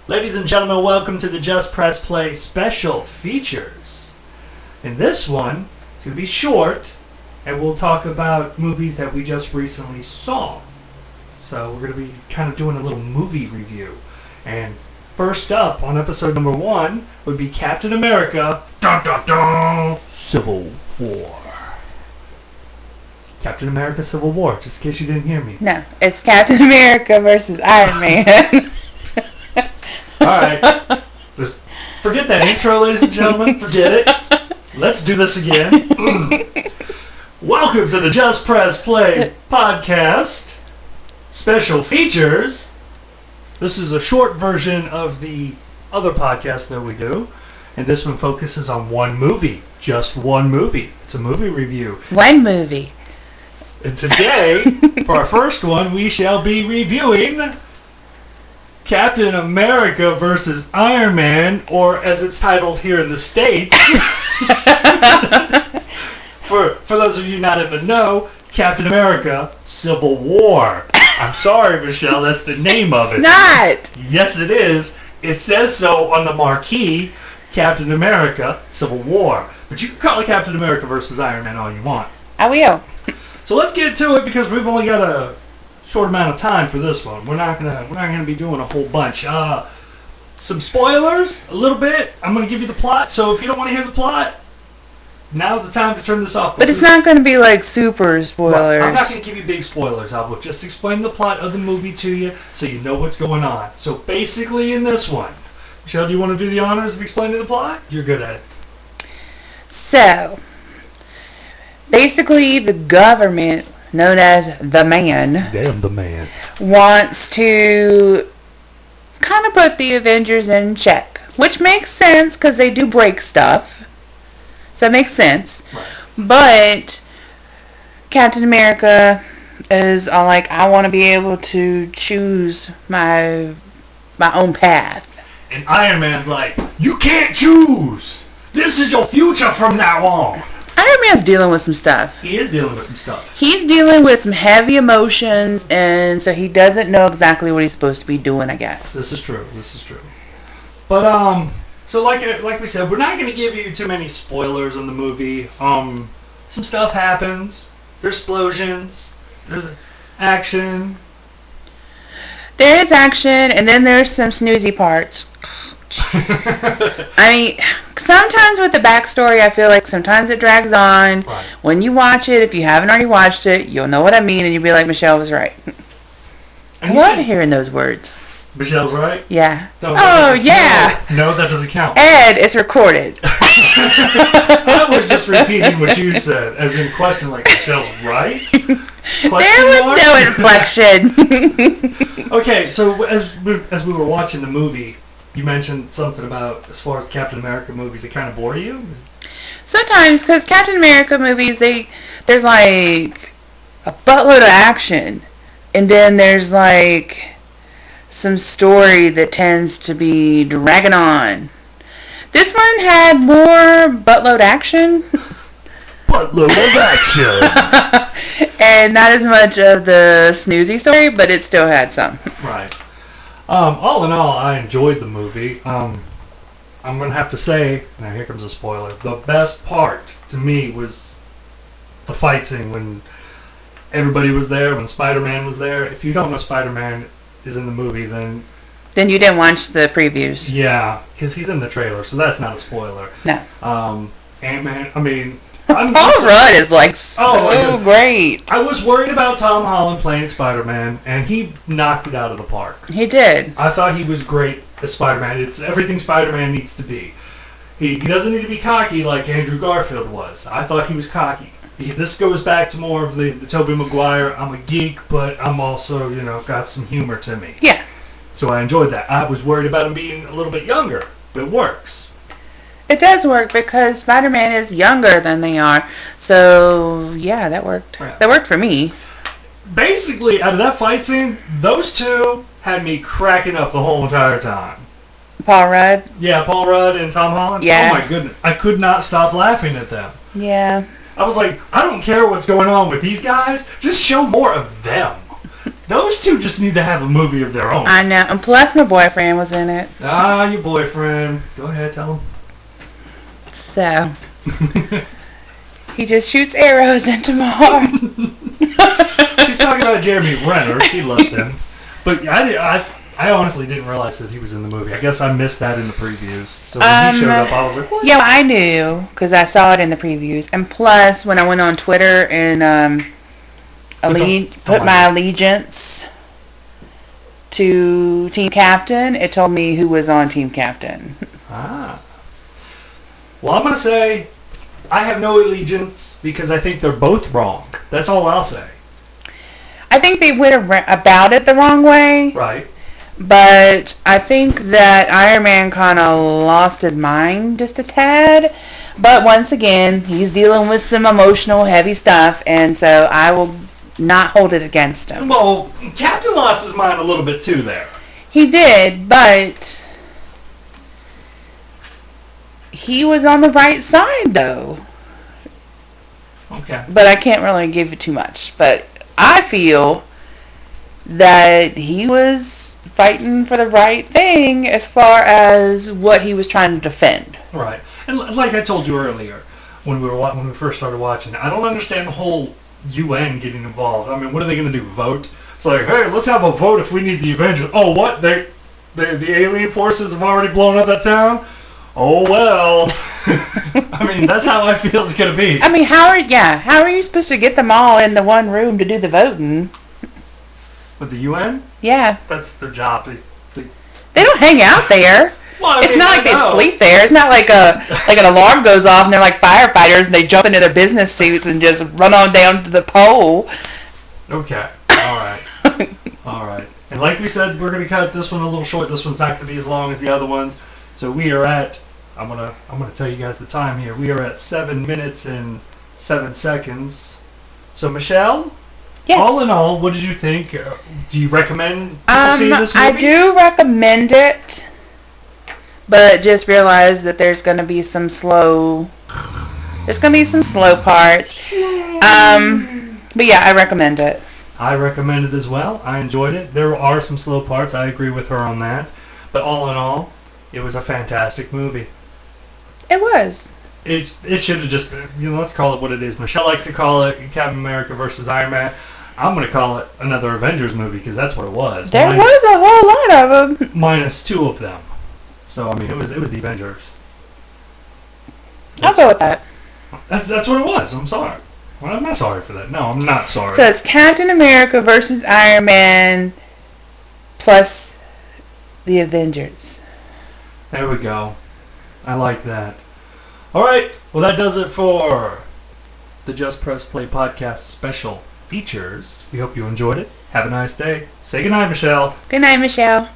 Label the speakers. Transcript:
Speaker 1: Ladies and gentlemen, welcome to the Just Press Play special features. In this one, it's going to be short, and we'll talk about movies that we just recently saw. So we're going to be kind of doing a little movie review. And first up on episode number 1 would be Captain America, dun, dun, dun, Civil War. Captain America Civil War, just in case you didn't hear me.
Speaker 2: No, it's Captain America versus Iron Man.
Speaker 1: Alright. Just forget that intro, ladies and gentlemen. Forget it. Let's do this again. Welcome to the Just Press Play podcast. Special features. This is a short version of the other podcast that we do. And this one focuses on one movie. Just one movie. It's a movie review.
Speaker 2: One movie.
Speaker 1: And today, for our first one, we shall be reviewing Captain America versus Iron Man, or as it's titled here in the States, for those of you not in the know, Captain America Civil War. I'm sorry, Michelle, that's the name of it.
Speaker 2: It's not!
Speaker 1: Yes, it is. It says so on the marquee, Captain America Civil War. But you can call it Captain America versus Iron Man all you want.
Speaker 2: I will.
Speaker 1: So let's get to it because we've only got a short amount of time for this one. We're not gonna be doing a whole bunch. Some spoilers, a little bit. I'm gonna give you the plot. So if you don't want to hear the plot, now's the time to turn this off.
Speaker 2: But it's not going to be like super spoilers.
Speaker 1: I'm not gonna give you big spoilers. I will just explain the plot of the movie to you so you know what's going on. So basically, in this one, Michelle, do you want to do the honors of explaining the plot? You're good at it.
Speaker 2: So, basically, the government, known as the Man,
Speaker 1: Damn the man.
Speaker 2: wants to kind of put the Avengers in check. Which makes sense because they do break stuff. So it makes sense.
Speaker 1: Right.
Speaker 2: But Captain America is all like, I want to be able to choose my own path.
Speaker 1: And Iron Man's like, you can't choose. This is your future from now on.
Speaker 2: Iron Man's dealing with some stuff.
Speaker 1: He is dealing with some stuff.
Speaker 2: He's dealing with some heavy emotions, and so he doesn't know exactly what he's supposed to be doing, I guess.
Speaker 1: This is true. But so like we said, we're not going to give you too many spoilers on the movie. Some stuff happens. There's explosions. There's action.
Speaker 2: There is action, and then there's some snoozy parts. I mean, sometimes with the backstory, I feel like sometimes it drags on.
Speaker 1: Right.
Speaker 2: When you watch it, if you haven't already watched it, you'll know what I mean, and you'll be like, Michelle was right.
Speaker 1: And
Speaker 2: I
Speaker 1: you
Speaker 2: love
Speaker 1: said
Speaker 2: hearing those words.
Speaker 1: Michelle's right.
Speaker 2: Yeah.
Speaker 1: No,
Speaker 2: Oh, yeah.
Speaker 1: No, that doesn't count.
Speaker 2: Ed, it's recorded.
Speaker 1: I was just repeating what you said, as in question, like Michelle's right.
Speaker 2: There was no inflection.
Speaker 1: Okay, so as we were watching the movie, you mentioned something about, as far as Captain America movies, they kind of bore you?
Speaker 2: Sometimes, because Captain America movies, there's like a buttload of action, and then there's like some story that tends to be dragging on. This one had more buttload action.
Speaker 1: Buttload of action!
Speaker 2: And not as much of the snoozy story, but it still had some.
Speaker 1: Right. All in all, I enjoyed the movie. I'm going to have to say, now here comes a spoiler, the best part to me was the fight scene when everybody was there, when Spider-Man was there. If you don't know Spider-Man is in the movie, then
Speaker 2: Then you didn't watch the previews.
Speaker 1: yeah, because he's in the trailer, so that's not a spoiler.
Speaker 2: No.
Speaker 1: Ant-Man, I mean...
Speaker 2: Paul Rudd is like so great.
Speaker 1: I was worried about Tom Holland playing Spider-Man, and he knocked it out of the park.
Speaker 2: He did.
Speaker 1: I thought he was great as Spider-Man. It's everything Spider-Man needs to be. He doesn't need to be cocky like Andrew Garfield was. I thought he was cocky. This goes back to more of the Tobey Maguire, I'm a geek, but I'm also, got some humor to me.
Speaker 2: Yeah.
Speaker 1: So I enjoyed that. I was worried about him being a little bit younger, but it works.
Speaker 2: It does work because Spider-Man is younger than they are. So, yeah, that worked.
Speaker 1: Yeah.
Speaker 2: That worked for me.
Speaker 1: Basically, out of that fight scene, those two had me cracking up the whole entire time.
Speaker 2: Paul Rudd?
Speaker 1: Yeah, Paul Rudd and Tom Holland?
Speaker 2: Yeah.
Speaker 1: Oh my goodness. I could not stop laughing at them.
Speaker 2: Yeah.
Speaker 1: I was like, I don't care what's going on with these guys. Just show more of them. Those two just need to have a movie of their own.
Speaker 2: I know. And plus, my boyfriend was in it.
Speaker 1: Ah, your boyfriend. Go ahead, tell him.
Speaker 2: So, he just shoots arrows into my heart.
Speaker 1: She's talking about Jeremy Renner. She loves him. But I honestly didn't realize that he was in the movie. I guess I missed that in the previews. So when he showed up, I was like, what?
Speaker 2: Yeah, I knew because I saw it in the previews. And plus, when I went on Twitter and put my allegiance to Team Captain, it told me who was on Team Captain.
Speaker 1: Ah. Well, I'm going to say I have no allegiance because I think they're both wrong. That's all I'll say.
Speaker 2: I think they went about it the wrong way.
Speaker 1: Right.
Speaker 2: But I think that Iron Man kind of lost his mind just a tad. But once again, he's dealing with some emotional, heavy stuff, and so I will not hold it against him.
Speaker 1: Well, Captain lost his mind a little bit too there.
Speaker 2: He did, but he was on the right side, though.
Speaker 1: Okay.
Speaker 2: But I can't really give it too much. But I feel that he was fighting for the right thing as far as what he was trying to defend.
Speaker 1: Right. And like I told you earlier, when we first started watching, I don't understand the whole UN getting involved. I mean, what are they going to do? Vote? It's like, hey, let's have a vote if we need the Avengers. Oh, what? The alien forces have already blown up that town? Oh, well. I mean, that's how I feel it's going to be.
Speaker 2: I mean, how are you supposed to get them all in the one room to do the voting?
Speaker 1: With the UN?
Speaker 2: Yeah.
Speaker 1: That's their job.
Speaker 2: They don't hang out there.
Speaker 1: Well,
Speaker 2: It's not like they sleep there. It's not like an alarm goes off and they're like firefighters and they jump into their business suits and just run on down to the pole.
Speaker 1: Okay. All right. All right. And like we said, we're going to cut this one a little short. This one's not going to be as long as the other ones. So we are at, I'm gonna tell you guys the time here. We are at 7 minutes and 7 seconds. So Michelle,
Speaker 2: Yes.
Speaker 1: all in all, what did you think? Do you recommend people seeing this movie?
Speaker 2: I do recommend it, but just realize that there's going to be some slow parts. But yeah, I recommend it.
Speaker 1: I recommend it as well. I enjoyed it. There are some slow parts. I agree with her on that. But all in all, it was a fantastic movie.
Speaker 2: It was.
Speaker 1: It should have just been, let's call it what it is. Michelle likes to call it Captain America versus Iron Man. I'm going to call it another Avengers movie because that's what it was.
Speaker 2: There was a whole lot of them.
Speaker 1: Minus 2 of them. So, I mean, it was the Avengers.
Speaker 2: I'll go with that.
Speaker 1: That's what it was. I'm sorry. Well, I'm not sorry for that. No, I'm not sorry.
Speaker 2: So it's Captain America versus Iron Man plus the Avengers.
Speaker 1: There we go. I like that. All right. Well, that does it for the Just Press Play podcast special features. We hope you enjoyed it. Have a nice day. Say goodnight, Michelle.
Speaker 2: Good night, Michelle.